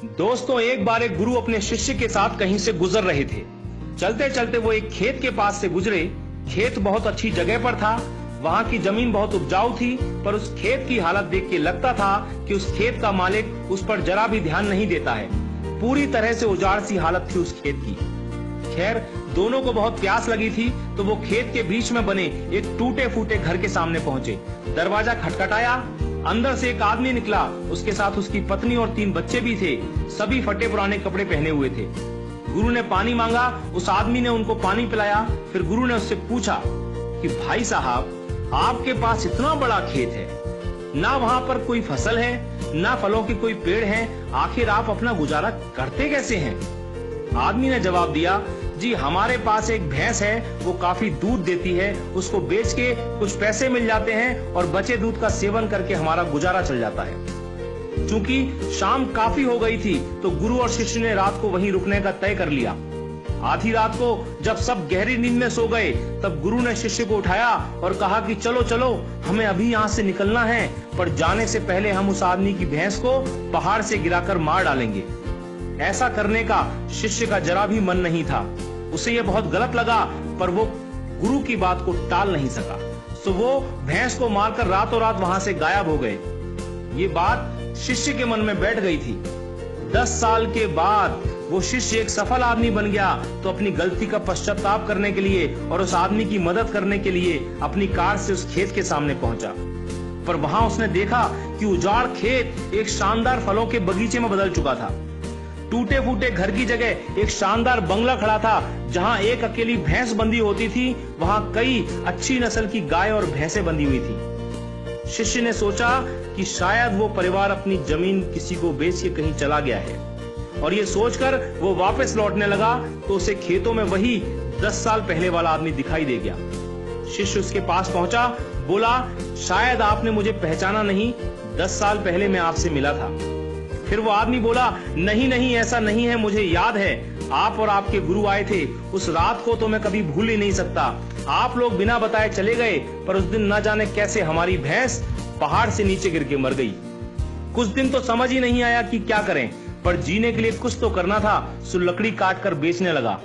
दोस्तों, एक बार एक गुरु अपने शिष्य के साथ कहीं से गुजर रहे थे। चलते चलते वो एक खेत के पास से गुजरे। खेत बहुत अच्छी जगह पर था। वहां की जमीन बहुत उपजाऊ थी, पर उस खेत की हालत देख के लगता था कि उस खेत का मालिक उस पर जरा भी ध्यान नहीं देता है। पूरी तरह से उजाड़ सी हालत थी उस खेत की। खैर, दोनों को बहुत प्यास लगी थी, तो वो खेत के बीच में बने एक टूटे फूटे घर के सामने पहुंचे। दरवाजा खटखटाया। अंदर से एक आदमी निकला। उसके साथ उसकी पत्नी और 3 बच्चे भी थे। सभी फटे पुराने कपड़े पहने हुए थे। गुरु ने पानी मांगा। उस आदमी ने उनको पानी पिलाया। फिर गुरु ने उससे पूछा कि भाई साहब, आपके पास इतना बड़ा खेत है, ना वहां पर कोई फसल है, ना फलों के कोई पेड़ हैं, आखिर आप अपना गुजारा करते कैसे हैं? आदमी ने जवाब दिया, जी हमारे पास एक भैंस है, वो काफी दूध देती है, उसको बेच के कुछ पैसे मिल जाते हैं और बचे दूध का सेवन करके हमारा गुजारा चल जाता है। चूंकि शाम काफी हो गई थी, तो गुरु और शिष्य ने रात को वहीं रुकने का तय कर लिया। आधी रात को जब सब गहरी नींद में सो गए, तब गुरु ने शिष्य को उठाया और कहा कि चलो चलो, हमें अभी यहाँ से निकलना है, पर जाने से पहले हम उस आदमी की भैंस को पहाड़ से गिराकर मार डालेंगे। ऐसा करने का शिष्य का जरा भी मन नहीं था। उसे यह बहुत गलत लगा, पर वो गुरु की बात को टाल नहीं सका। सो वो भैंस को मारकर रातों रात वहां से गायब हो गए। ये बात शिष्य के मन में बैठ गई थी। 10 साल के बाद वो शिष्य एक सफल आदमी बन गया, तो अपनी गलती का पश्चाताप करने के लिए और उस आदमी की मदद करने के लिए अपनी कार से उस खेत के सामने पहुंचा। पर वहां उसने देखा कि उजाड़ खेत एक शानदार फलों के बगीचे में बदल चुका था। टूटे फूटे घर की जगह एक शानदार बंगला खड़ा था। जहां एक अकेली भैंस बंधी होती थी, वहां कई अच्छी नस्ल की गाय और भैंसें बंधी हुई थी। शिष्य ने सोचा कि शायद वो परिवार अपनी जमीन किसी को बेच के कहीं चला गया है, और ये सोचकर वो वापस लौटने लगा, तो उसे खेतों में वही 10 साल पहले वाला आदमी दिखाई दे गया। शिष्य उसके पास पहुंचा, बोला, शायद आपने मुझे पहचाना नहीं, 10 साल पहले मैं आपसे मिला था। फिर वो आदमी बोला, नहीं नहीं, ऐसा नहीं है, मुझे याद है, आप और आपके गुरु आए थे। उस रात को तो मैं कभी भूल ही नहीं सकता। आप लोग बिना बताए चले गए, पर उस दिन न जाने कैसे हमारी भैंस पहाड़ से नीचे गिर के मर गई। कुछ दिन तो समझ ही नहीं आया कि क्या करें, पर जीने के लिए कुछ तो करना था, सो लकड़ी काट कर बेचने लगा।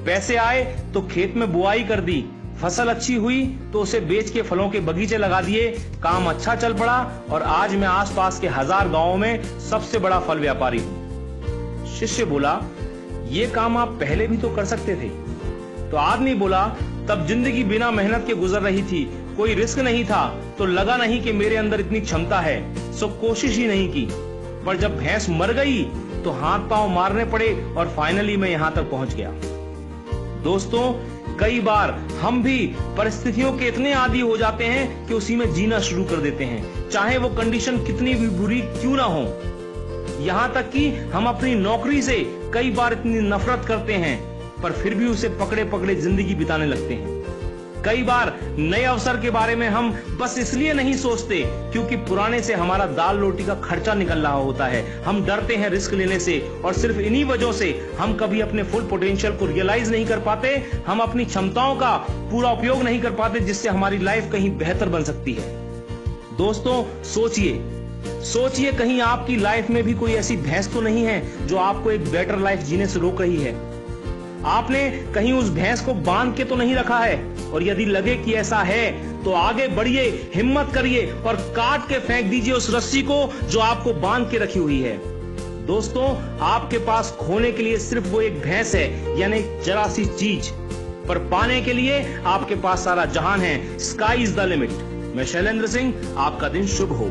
पैसे आए तो खेत में बुआई कर दी। फसल अच्छी हुई तो उसे बेच के फलों के बगीचे लगा दिए। काम अच्छा चल पड़ा और आज मैं आसपास के 1000 गांवों में सबसे बड़ा फल व्यापारी हूं। शिष्य बोला, ये काम आप पहले भी तो कर सकते थे। तो आदमी बोला, तब जिंदगी बिना मेहनत के गुजर रही थी, कोई रिस्क नहीं था, तो लगा नहीं कि मेरे अंदर इतनी क्षमता है, सो कोशिश ही नहीं की। पर जब भैंस मर गई तो हाथ पांव मारने पड़े और फाइनली मैं यहां तक पहुंच गया। दोस्तों, कई बार हम भी परिस्थितियों के इतने आदी हो जाते हैं कि उसी में जीना शुरू कर देते हैं, चाहे वो कंडीशन कितनी भी बुरी क्यों ना हो। यहाँ तक कि हम अपनी नौकरी से कई बार इतनी नफरत करते हैं, पर फिर भी उसे पकड़े पकड़े जिंदगी बिताने लगते हैं। कई बार नए अवसर के बारे में हम बस इसलिए नहीं सोचते क्योंकि पुराने से हमारा दाल रोटी का खर्चा निकल रहा होता है। हम डरते हैं रिस्क लेने से, और सिर्फ इन्हीं वजहों से हम कभी अपने फुल पोटेंशियल को रियलाइज नहीं कर पाते। हम अपनी क्षमताओं का पूरा उपयोग नहीं कर पाते, जिससे हमारी लाइफ कहीं बेहतर बन सकती है। दोस्तों, सोचिए कहीं आपकी लाइफ में भी कोई ऐसी भैंस तो नहीं है जो आपको एक बेटर लाइफ जीने से रोक रही है। आपने कहीं उस भैंस को बांध के तो नहीं रखा है, और यदि लगे कि ऐसा है तो आगे बढ़िए, हिम्मत करिए और काट के फेंक दीजिए उस रस्सी को जो आपको बांध के रखी हुई है। दोस्तों, आपके पास खोने के लिए सिर्फ वो एक भैंस है, यानी जरा सी चीज, पर पाने के लिए आपके पास सारा जहान है। Sky is the limit. मैं शैलेंद्र सिंह, आपका दिन शुभ हो।